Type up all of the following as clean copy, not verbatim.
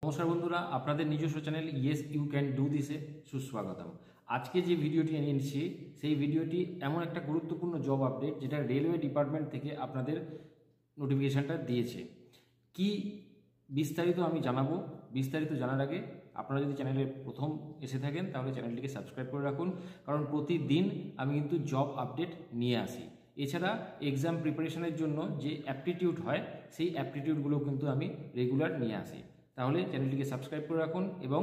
নমস্কার বন্ধুরা, আপনাদের নিজস্ব channel yes you can do দিসে সুস্বাগতম। আজকে যে ভিডিওটি এনেছি সেই ভিডিওটি এমন একটা গুরুত্বপূর্ণ জব আপডেট যেটা রেলওয়ে ডিপার্টমেন্ট থেকে আপনাদের নোটিফিকেশানটা দিয়েছে। কি বিস্তারিত আমি জানাবো। বিস্তারিত জানার আগে আপনারা যদি চ্যানেলে প্রথম এসে থাকেন তাহলে চ্যানেলটিকে সাবস্ক্রাইব করে রাখুন, কারণ প্রতিদিন আমি কিন্তু জব আপডেট নিয়ে আসি। এছাড়া এক্সাম প্রিপারেশনের জন্য যে অ্যাপটিটিউড হয় সেই অ্যাপটিটিউডগুলো কিন্তু আমি রেগুলার নিয়ে আসি। তাহলে চ্যানেলটিকে সাবস্ক্রাইব করে রাখুন এবং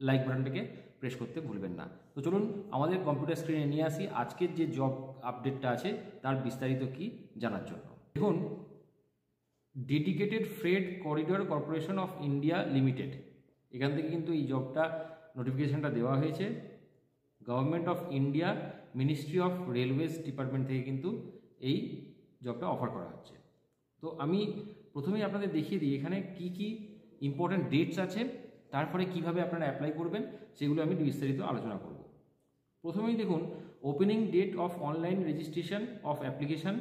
লাইক বাটনটাকে প্রেস করতে ভুলবেন না। তো চলুন আমাদের কম্পিউটার স্ক্রিনে নিয়ে আসি আজকের যে জব আপডেটটা আছে তার বিস্তারিত কি জানার জন্য। দেখুন, dedicated freight corridor corporation of India limited, এখান থেকে কিন্তু এই জবটা নোটিফিকেশানটা দেওয়া হয়েছে। Government of India ministry of railways department থেকে কিন্তু এই জবটা অফার করা হচ্ছে। তো আমি প্রথমেই আপনাদের দেখিয়ে দিই এখানে কি কি ইম্পর্ট্যান্ট ডেটস আছে, তারপরে কিভাবে আপনারা অ্যাপ্লাই করবেন সেগুলো আমি বিস্তারিত আলোচনা করব। প্রথমেই দেখুন, opening date of online registration of application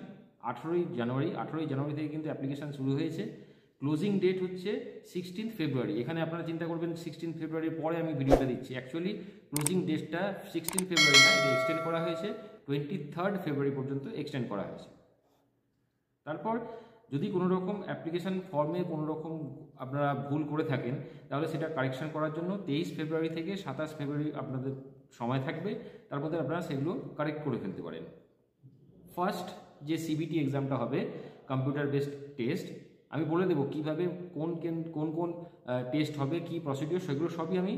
18ই জানুয়ারি থেকে কিন্তু অ্যাপ্লিকেশান শুরু হয়েছে। ক্লোজিং ডেট হচ্ছে 16 ফেব্রুয়ারি। এখানে আপনারা চিন্তা করবেন 16 ফেব্রুয়ারির পরে আমি ভিডিওটা দিচ্ছি। অ্যাকচুয়ালি ক্লোজিং ডেটটা 16 ফেব্রুয়ারি না, এটা এক্সটেন্ড করা হয়েছে 23 ফেব্রুয়ারি পর্যন্ত এক্সটেন্ড করা হয়েছে। তারপর যদি কোনো রকম অ্যাপ্লিকেশান ফর্মে কোনো রকম আপনারা ভুল করে থাকেন তাহলে সেটা কারেকশন করার জন্য 23 ফেব্রুয়ারি থেকে 27 ফেব্রুয়ারি আপনাদের সময় থাকবে, তার মধ্যে আপনারা সেগুলো কারেক্ট করে ফেলতে পারেন। ফার্স্ট যে সিবিটি এক্সামটা হবে কম্পিউটার বেসড টেস্ট, আমি বলে দেবো কীভাবে কোন টেস্ট হবে, কি প্রসিডিওর, সেগুলো সবই আমি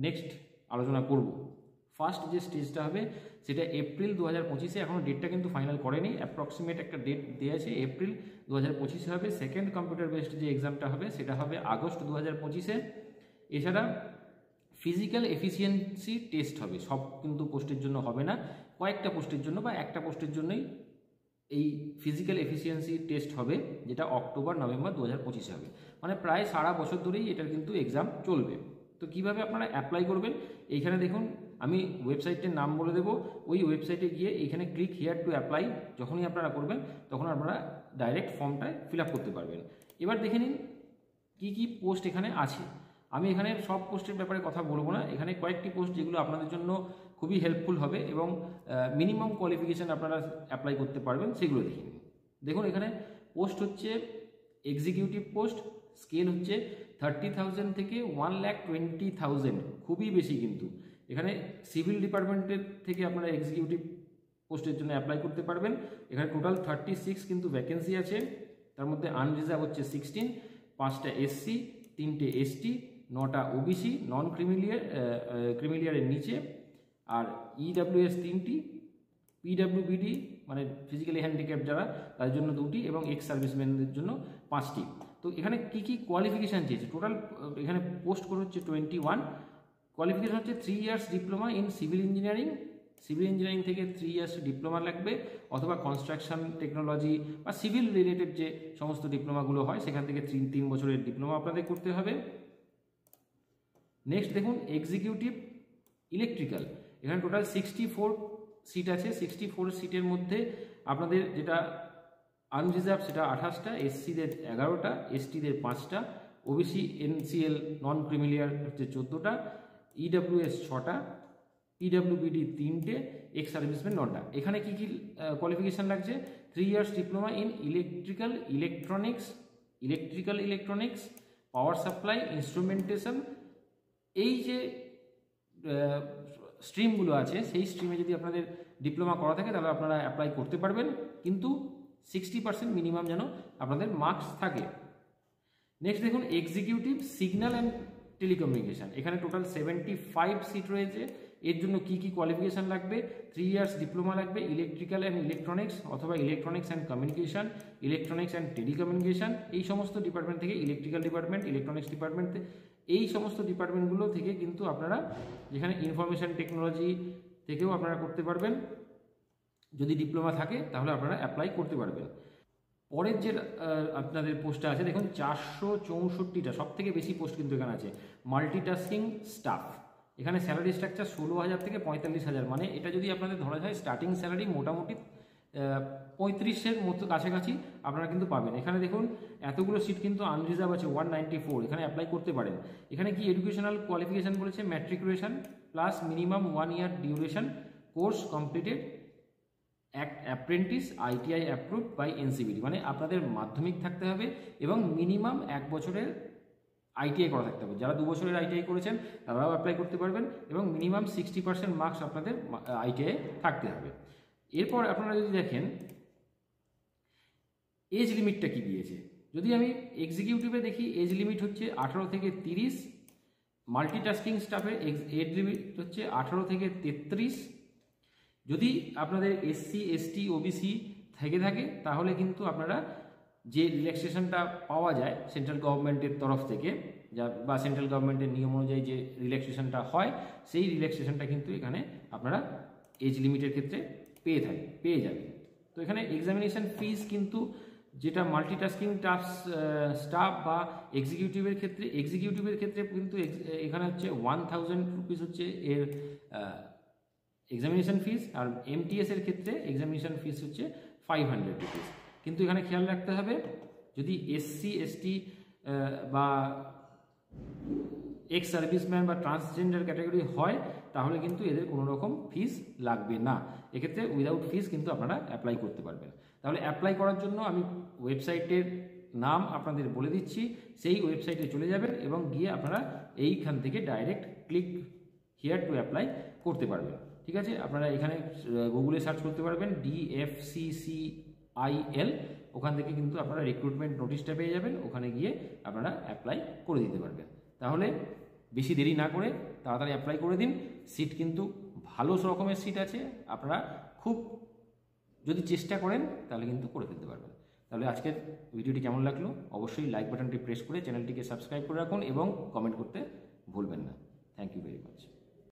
নেক্সট আলোচনা করব। ফার্স্ট যে স্টেজটা হবে সেটা এপ্রিল 2025-এ, এখনও ডেটটা কিন্তু ফাইনাল করেনি, অ্যাপ্রক্সিমেট একটা ডেট দেওয়া আছে, এপ্রিল 2025-এ হবে। সেকেন্ড কম্পিউটার বেসড যে এক্সামটা হবে সেটা হবে আগস্ট 2025-এ। এছাড়া ফিজিক্যাল এফিসিয়েন্সি টেস্ট হবে, সব কিন্তু পোস্টের জন্য হবে না, কয়েকটা পোস্টের জন্য বা একটা পোস্টের জন্যই এই ফিজিক্যাল এফিসিয়েন্সি টেস্ট হবে, যেটা অক্টোবর-নভেম্বর 2025-এ হবে। মানে প্রায় সারা বছর ধরেই এটার কিন্তু এক্সাম চলবে। তো কিভাবে আপনারা অ্যাপ্লাই করবেন, এইখানে দেখুন আমি ওয়েবসাইটের নাম বলে দেবো, ওই ওয়েবসাইটে গিয়ে এইখানে ক্লিক হিয়ার টু অ্যাপ্লাই যখনই আপনারা করবেন তখন আপনারা ডাইরেক্ট ফর্মটায় ফিল আপ করতে পারবেন। এবার দেখে নিন কী কী পোস্ট এখানে আছে। আমি এখানে সব পোস্টের ব্যাপারে কথা বলবো না, এখানে কয়েকটি পোস্ট যেগুলো আপনাদের জন্য খুবই হেল্পফুল হবে এবং মিনিমাম কোয়ালিফিকেশান আপনারা অ্যাপ্লাই করতে পারবেন সেগুলো দেখে নিন। দেখুন এখানে পোস্ট হচ্ছে এক্সিকিউটিভ পোস্ট, স্কেল হচ্ছে 30,000 থেকে 1,20,000, খুবই বেশি কিন্তু। এখানে সিভিল ডিপার্টমেন্টের থেকে আপনারা এক্সিকিউটিভ পোস্টের জন্য অ্যাপ্লাই করতে পারবেন। এখানে টোটাল 36 কিন্তু ভ্যাকেন্সি আছে, তার মধ্যে আনরিজার্ভ হচ্ছে 16, 5টা এসসি, 3টে এসটি, 9টা ওবিসি নন ক্রিমিলিয়ারের নিচে, আর ইডাব্লিউএস 3টি, পিডাব্লিউবিডি মানে ফিজিক্যালি হ্যান্ডিক্যাপ যারা তাদের জন্য 2টি এবং এক্স সার্ভিসম্যানদের জন্য 5টি। তো এখানে কি কি কোয়ালিফিকেশান চেয়েছে, টোটাল এখানে পোস্ট করে হচ্ছে 21। কোয়ালিফিকেশান হচ্ছে 3 years diploma in civil engineering, civil engineering থেকে 3 ইয়ার্স ডিপ্লোমা লাগবে, অথবা কনস্ট্রাকশন টেকনোলজি বা সিভিল রিলেটেড যে সমস্ত ডিপ্লোমাগুলো হয় সেখান থেকে 3 বছরের ডিপ্লোমা আপনাদের করতে হবে। নেক্সট দেখুন এক্সিকিউটিভ ইলেকট্রিক্যাল, এখানে টোটাল 64 সিট আছে। 64 সিটের মধ্যে আপনাদের যেটা আনরিজার্ভ সেটা 28টা, এসসিদের 11টা, এসটিদের 5টা, ওবিসি এনসিএল নন ক্রিমিলিয়ার হচ্ছে 14টা, ইডাব্লিউএস 6টা, পিডাব্লিউবিডি 3টে, এক্স সার্ভিসম্যান 9টা। এখানে কি কি কোয়ালিফিকেশান লাগছে, 3 years diploma in electrical electronics, power supply, instrumentation, এই যে স্ট্রিমগুলো আছে সেই স্ট্রিমে যদি আপনাদের ডিপ্লোমা করা থাকে তাহলে আপনারা অ্যাপ্লাই করতে পারবেন, কিন্তু 60% মিনিমাম যেন আপনাদের মার্কস থাকে। নেক্সট দেখুন এক্সিকিউটিভ সিগন্যাল অ্যান্ড টেলিকমিউনিকেশান, এখানে টোটাল 75 সিট রয়েছে। এর জন্য কি কি কোয়ালিফিকেশান লাগবে, 3 ইয়ার্স ডিপ্লোমা লাগবে ইলেকট্রিক্যাল অ্যান্ড ইলেকট্রনিক্স অথবা electronics and communication, electronics and telecommunication, এই সমস্ত ডিপার্টমেন্ট থেকে, ইলেকট্রিক্যাল ডিপার্টমেন্ট, ইলেকট্রনিক্স ডিপার্টমেন্ট, এই সমস্ত ডিপার্টমেন্টগুলো থেকে কিন্তু আপনারা, যেখানে ইনফরমেশান টেকনোলজি থেকেও আপনারা করতে পারবেন, যদি ডিপ্লোমা থাকে তাহলে আপনারা অ্যাপ্লাই করতে পারবেন। পরের যে আপনাদের পোস্টটা আছে দেখুন 464টা, সব থেকে বেশি পোস্ট কিন্তু এখানে আছে। মাল্টিটাস্কিং স্টাফ, এখানে স্যালারি স্ট্রাকচার 16,000 থেকে 45,000, মানে এটা যদি আপনাদের ধরা যায় স্টার্টিং স্যালারি মোটামুটি 35-এর মতো কাছাকাছি আপনারা কিন্তু পাবেন। এখানে দেখুন এতগুলো সিট কিন্তু আনরিজার্ভ আছে 194, এখানে অ্যাপ্লাই করতে পারেন। এখানে কি এডুকেশনাল কোয়ালিফিকেশান বলেছে, matriculation plus minimum 1 year duration course completed apprentice ITI approved by NCBT, মানে আপনাদের মাধ্যমিক থাকতে হবে এবং মিনিমাম 1 বছরের ITI করা থাকতে হবে। যারা 2 বছরের ITI করেছেন তারাও অ্যাপ্লাই করতে পারবেন এবং মিনিমাম 60% মার্কস আপনাদের ITI থাকতে হবে। এরপর আপনারা যদি দেখেন এজ লিমিটটা কি দিয়েছে, যদি আমি এক্সিকিউটিভে দেখি এজ লিমিট হচ্ছে 18 থেকে 30, মাল্টিটাস্কিং স্টাফের এজ লিমিট হচ্ছে 18 থেকে 33। যদি আপনাদের SC ST OBC থেকে থাকে তাহলে কিন্তু আপনারা যে রিল্যাক্সেশনটা পাওয়া যায় সেন্ট্রাল গভর্নমেন্টের তরফ থেকে বা সেন্ট্রাল গভর্নমেন্টের নিয়ম অনুযায়ী যে রিল্যাক্সেশনটা হয় সেই রিল্যাক্সেশনটা কিন্তু এখানে আপনারা এজ লিমিটের ক্ষেত্রে পেয়ে যাবেন। তো এখানে এক্সামিনেশন ফিস কিন্তু যেটা মাল্টিটাস্কিং স্টাফ বা এক্সিকিউটিভের ক্ষেত্রে কিন্তু এখানে হচ্ছে 1000 রুপিস হচ্ছে এর এক্সামিনেশন ফিস, আর MTS এর ক্ষেত্রে এক্সামিনেশন ফিস হচ্ছে 500 রুপিস। কিন্তু এখানে খেয়াল রাখতে হবে যদি SC ST বা এক্স সার্ভিসম্যান বা ট্রান্সজেন্ডার ক্যাটাগরি হয় তাহলে কিন্তু এদের কোনো রকম ফিস লাগবে না। এক্ষেত্রে উইদাউট ফিস কিন্তু আপনারা অ্যাপ্লাই করতে পারবেন। তাহলে অ্যাপ্লাই করার জন্য আমি ওয়েবসাইটের নাম আপনাদের বলে দিচ্ছি, সেই ওয়েবসাইটে চলে যাবেন এবং গিয়ে আপনারা এইখান থেকে direct click here to apply করতে পারবেন। ঠিক আছে, আপনারা এখানে গুগলে সার্চ করতে পারবেন DFCCIL, ওখান থেকে কিন্তু আপনারা রিক্রুটমেন্ট নোটিশটা পেয়ে যাবেন, ওখানে গিয়ে আপনারা অ্যাপ্লাই করে দিতে পারবেন। তাহলে বেশি দেরি না করে তাড়াতাড়ি অ্যাপ্লাই করে দিন। সিট কিন্তু ভালো রকমের সিট আছে, আপনারা খুব যদি চেষ্টা করেন তাহলে কিন্তু করে ফেলতে পারবেন। তাহলে আজকের ভিডিওটি কেমন লাগলো অবশ্যই লাইক বাটনটি প্রেস করে চ্যানেলটিকে সাবস্ক্রাইব করে রাখুন এবং কমেন্ট করতে ভুলবেন না।